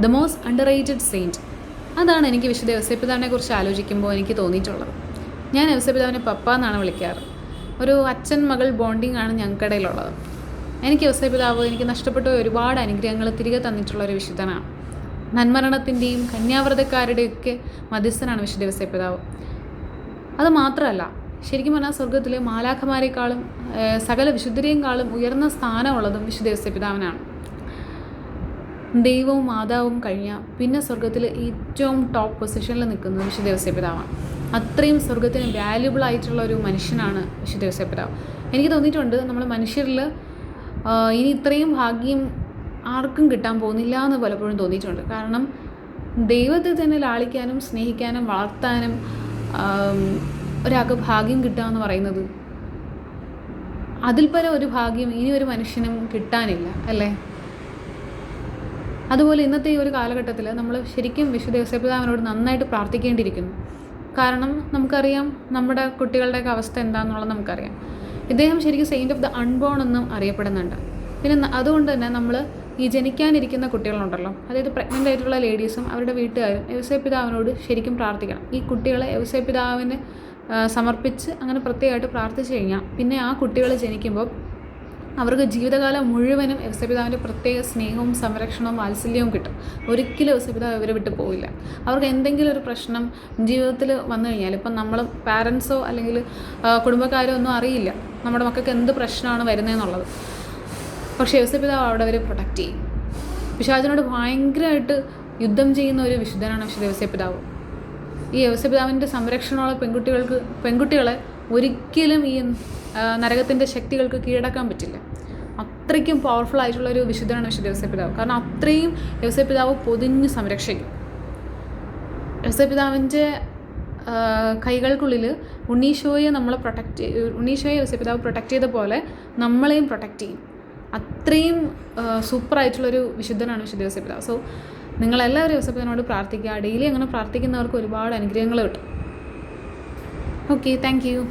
The most under rated saint. അതാണ് എനിക്ക് വിശുദ്ധ ഔസേപ്പിതാവിനെ കുറിച്ച് ആലോചിക്കുമ്പോൾ എനിക്ക് തോന്നിയിട്ടുള്ളത്. ഞാൻ ഔസേപ്പിതാവിനെ പപ്പ എന്നാണ് വിളിക്കാറ്. ഒരു അച്ഛൻ മകൾ ബോണ്ടിങ് ആണ് ഞങ്ങൾക്കിടയിലുള്ളത്. എനിക്ക് ഔസേപ്പിതാവ് എനിക്ക് നഷ്ടപ്പെട്ട ഒരുപാട് അനുഗ്രഹങ്ങൾ തിരികെ തന്നിട്ടുള്ള ഒരു വിശുദ്ധനാണ്. നന്മരണത്തിൻ്റെയും കന്യാവ്രതക്കാരുടെയൊക്കെ മധ്യസ്ഥനാണ് വിശുദ്ധ ഔസേപ്പിതാവ്. അത് മാത്രമല്ല, ശരിക്കും പറഞ്ഞാൽ സ്വർഗത്തിലെ മാലാഖമാരെക്കാളും സകല വിശുദ്ധരെക്കാളും ഉയർന്ന സ്ഥാനമുള്ളതും വിശുദ്ധ ഔസേപ്പിതാവിനാണ്. ദൈവവും മാതാവും കഴിഞ്ഞാൽ പിന്നെ സ്വർഗത്തിൽ ഏറ്റവും ടോപ്പ് പൊസിഷനിൽ നിൽക്കുന്നത് വിശുദ്ധ ഔസേപ്പിതാവാണ്. അത്രയും സ്വർഗത്തിന് വാല്യുബിൾ ആയിട്ടുള്ള ഒരു മനുഷ്യനാണ് വിശുദ്ധ ഔസേപ്പിതാവ്. എനിക്ക് തോന്നിയിട്ടുണ്ട് നമ്മൾ മനുഷ്യരിൽ ഇനി ഇത്രയും ഭാഗ്യം ആർക്കും കിട്ടാൻ പോകുന്നില്ല എന്ന് പലപ്പോഴും തോന്നിയിട്ടുണ്ട്. കാരണം ദൈവത്തെ തന്നെ ലാളിക്കാനും സ്നേഹിക്കാനും വളർത്താനും ഒരാൾക്ക് ഭാഗ്യം കിട്ടുക എന്ന് പറയുന്നത് അതിൽ പരം ഒരു ഭാഗ്യം ഇനി ഒരു മനുഷ്യനും കിട്ടാനില്ല അല്ലേ. അതുപോലെ ഇന്നത്തെ ഈ ഒരു കാലഘട്ടത്തിൽ നമ്മൾ ശരിക്കും വിശുദ്ധ ഔസേപ്പിതാവിനോട് നന്നായിട്ട് പ്രാർത്ഥിക്കേണ്ടിയിരിക്കുന്നു. കാരണം നമുക്കറിയാം നമ്മുടെ കുട്ടികളുടെയൊക്കെ അവസ്ഥ എന്താണെന്നുള്ളത് നമുക്കറിയാം. ഇദ്ദേഹം ശരിക്കും സെയിൻറ്റ് ഓഫ് ദ അൺബോൺ എന്നും അറിയപ്പെടുന്നുണ്ട്. പിന്നെ അതുകൊണ്ട് തന്നെ നമ്മൾ ഈ ജനിക്കാനിരിക്കുന്ന കുട്ടികളുണ്ടല്ലോ, അതായത് പ്രഗ്നൻ്റ് ആയിട്ടുള്ള ലേഡീസും അവരുടെ വീട്ടുകാരും ഔസേപ്പിതാവിനോട് ശരിക്കും പ്രാർത്ഥിക്കണം. ഈ കുട്ടികളെ ഔസേപ്പിതാവിന് സമർപ്പിച്ച് അങ്ങനെ പ്രത്യേകമായിട്ട് പ്രാർത്ഥിച്ചു കഴിഞ്ഞാൽ പിന്നെ ആ കുട്ടികൾ ജനിക്കുമ്പോൾ അവർക്ക് ജീവിതകാലം മുഴുവനും ഔസേപ്പിതാവിൻ്റെ പ്രത്യേക സ്നേഹവും സംരക്ഷണവും വാത്സല്യവും കിട്ടും. ഒരിക്കലും ഔസേപ്പിതാവ് ഇവരെ വിട്ട് പോവില്ല. അവർക്ക് എന്തെങ്കിലും ഒരു പ്രശ്നം ജീവിതത്തിൽ വന്നു കഴിഞ്ഞാൽ ഇപ്പം നമ്മൾ പാരൻസോ അല്ലെങ്കിൽ കുടുംബക്കാരോ ഒന്നും അറിയില്ല നമ്മുടെ മക്കൾക്ക് എന്ത് പ്രശ്നമാണ് വരുന്നതെന്നുള്ളത്. പക്ഷേ ഔസേപ്പിതാവ് അവിടെ അവരെ പ്രൊട്ടക്റ്റ് ചെയ്യും. പിശാചിനോട് ഭയങ്കരമായിട്ട് യുദ്ധം ചെയ്യുന്ന ഒരു വിശുദ്ധനാണ് വിശുദ്ധ ഔസേപ്പിതാവ്. ഈ ഔസേപ്പിതാവിൻ്റെ സംരക്ഷണമുള്ള പെൺകുട്ടികളെ ഒരിക്കലും ഈ നരകത്തിൻ്റെ ശക്തികൾക്ക് കീഴടക്കാൻ പറ്റില്ല. അത്രയ്ക്കും പവർഫുൾ ആയിട്ടുള്ളൊരു വിശുദ്ധനാണ് വിശുദ്ധ ഔസേപ്പിതാവ്. കാരണം അത്രയും ഔസേപ്പിതാവ് പൊതിഞ്ഞ് സംരക്ഷിക്കും. ഔസേപ്പിതാവിൻ്റെ കൈകൾക്കുള്ളിൽ ഉണ്ണീശോയെ ഔസേപ്പിതാവ് പ്രൊട്ടക്റ്റ് ചെയ്ത പോലെ നമ്മളെയും പ്രൊട്ടക്റ്റ് ചെയ്യും. അത്രയും സൂപ്പറായിട്ടുള്ളൊരു വിശുദ്ധനാണ് വിശുദ്ധ ഔസേപ്പിതാവ്. സോ നിങ്ങളെല്ലാവരും ഔസേപ്പിതാവിനോട് പ്രാർത്ഥിക്കുക. ഡെയിലി അങ്ങനെ പ്രാർത്ഥിക്കുന്നവർക്ക് ഒരുപാട് അനുഗ്രഹങ്ങൾ കിട്ടും. Okay, thank you.